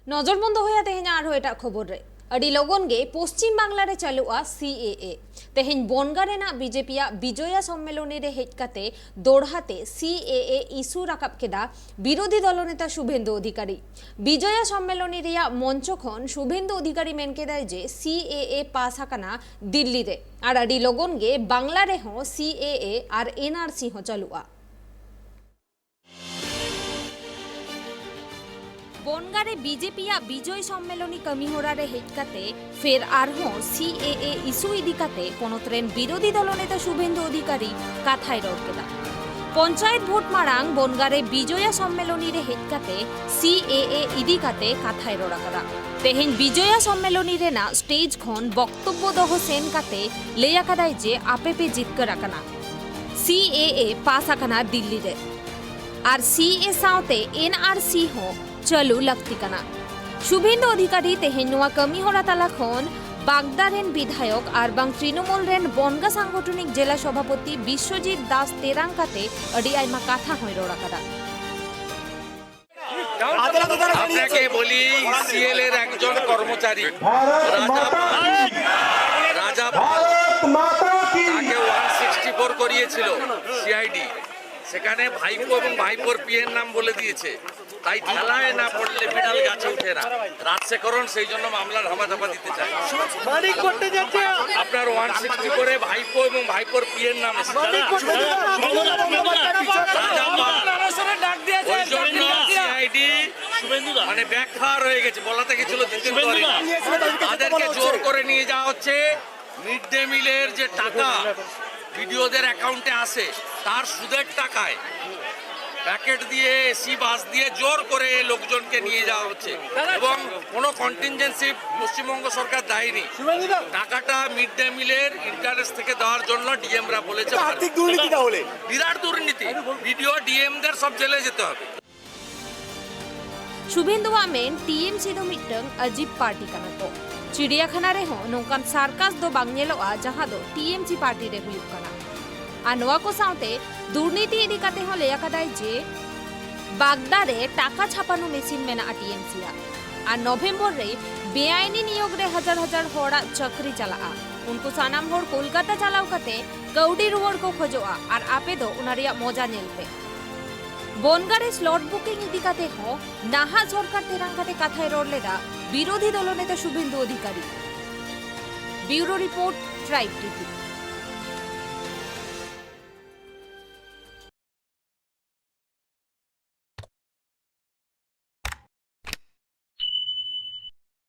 नजरबंद होया तेहें आर एटा खबर रे अड़ी लगन गे पश्चिम बांगला रे चालुआ सीएए तेहें बनगारे ना बीजेपीया विजया सम्मेलनी रे हेज काते दोड़हाते सीएए इस्यू राकाब केदा बिरोधी दलनेता शुभेंदु अधिकारी विजया सम्मेलनी रेया मंच खन शुभेंदु अधिकारी मेन केदाय जे सीएए पास हाकाना दिल्ली रे आर अड़ी लगन गे बांगला रे हो सीएए आर एनआरसी हो चालुआ बनगारे बीजेपीया विजय सम्मेलनी कमिहोरा रे हेजकाते फेर आरहों सीएए इस्यू इदिकाते पनोत्रेन विरोधी दलनेता शुभेंदु अधिकारी काथाय रड़ केदा पंचायत भोट मारांग बनगारे विजया सम्मेलनी रे हेजकाते सीएए इदिकाते काथाय रड़ा करा तेहें विजया सम्मेलनी रे ना स्टेज खन बक्तव्य दह सेन काते लेया कादाय जे आपेपे जितकर आकाना सीएए पास आकाना दिल्ली रे आर सीए साउते एनआरसी हो चलू लगती कना शुभेंदु अधिकारी तेहें नुआ कमी होरा ताला खन बागदारेन विधायक और बांग तृणमूल रेन बनगा सांगठनिक जिला सभापति विश्वजीत दास तेरांकाते अड़ी आयमा काथा होय रोड़ा कदा আপনাকে বলি সিএল এর একজন কর্মচারী রাজা তাকে 164 করিয়েছিল সিআইডি সেখানে ভাইপো এবং ভাইপোর পিএর নাম বলে দিয়েছে তাই ঠেলায় না পড়লে বিড়াল গাছে উঠে না রাজশেখরন সেই জন্য মামলার ধামাধাপা দিতে চায় মালিক করতে যাচ্ছে আপনার 160 করে ভাইপো এবং ভাইপোর পিএর নাম সিআইডি মানে ব্যাখ্যা রয়ে গেছে বলাতে গেছিল দিতে পারি তাদেরকে জোর করে নিয়ে যাওয়া হচ্ছে মিড ডে মিলের যে টাকা ভিডিওদের অ্যাকাউন্টে আসে তার সুদের টাকায় প্যাকেট দিয়ে এসি বাস দিয়ে জোর করে লোকজনকে নিয়ে যাওয়া হচ্ছে এবং কোনো কন্টিনজেন্সি পশ্চিমবঙ্গ সরকার দেয়নি টাকাটা মিড ডে মিলের ইন্টারেস্ট থেকে দেওয়ার জন্য ডিএমরা বলেছে আর্থিক দুর্নীতি তাহলে বিরাট দুর্নীতি ভিডিও ডিএমদের সব জেলে যেতে হবে शुभेंदु आमेन टीएमसी दो मिटंग अजीब पार्टी कना तो चिड़ियाखाना रे हो नोकान सार्कास दो बांगनेलोआ जहां दो टीएमसी पार्टी रे हुयुक कना आनवा को साउते दुर्नीति इदी काते हो लेया कदाय जे बागदारे टाका छापानो मेसिन मेना टीएमसीया आ नवेम्बर रे बेआईनी नियोग रे हजार हजार होड़ा चक्री चलाआ उनको सानाम होड़ कोलकाता चलाव काते कौडी रुवड़ को खोजोआ और आपे दो उनारिया मजा नेलपे बनगारे स्लॉट बुकिंग इदिकाते हो नाहा सरकार तेरांकाते काथाय रोड लेदा विरोधी दलनेता शुभेंदु अधिकारी ब्यूरो रिपोर्ट ट्राइब टीवी।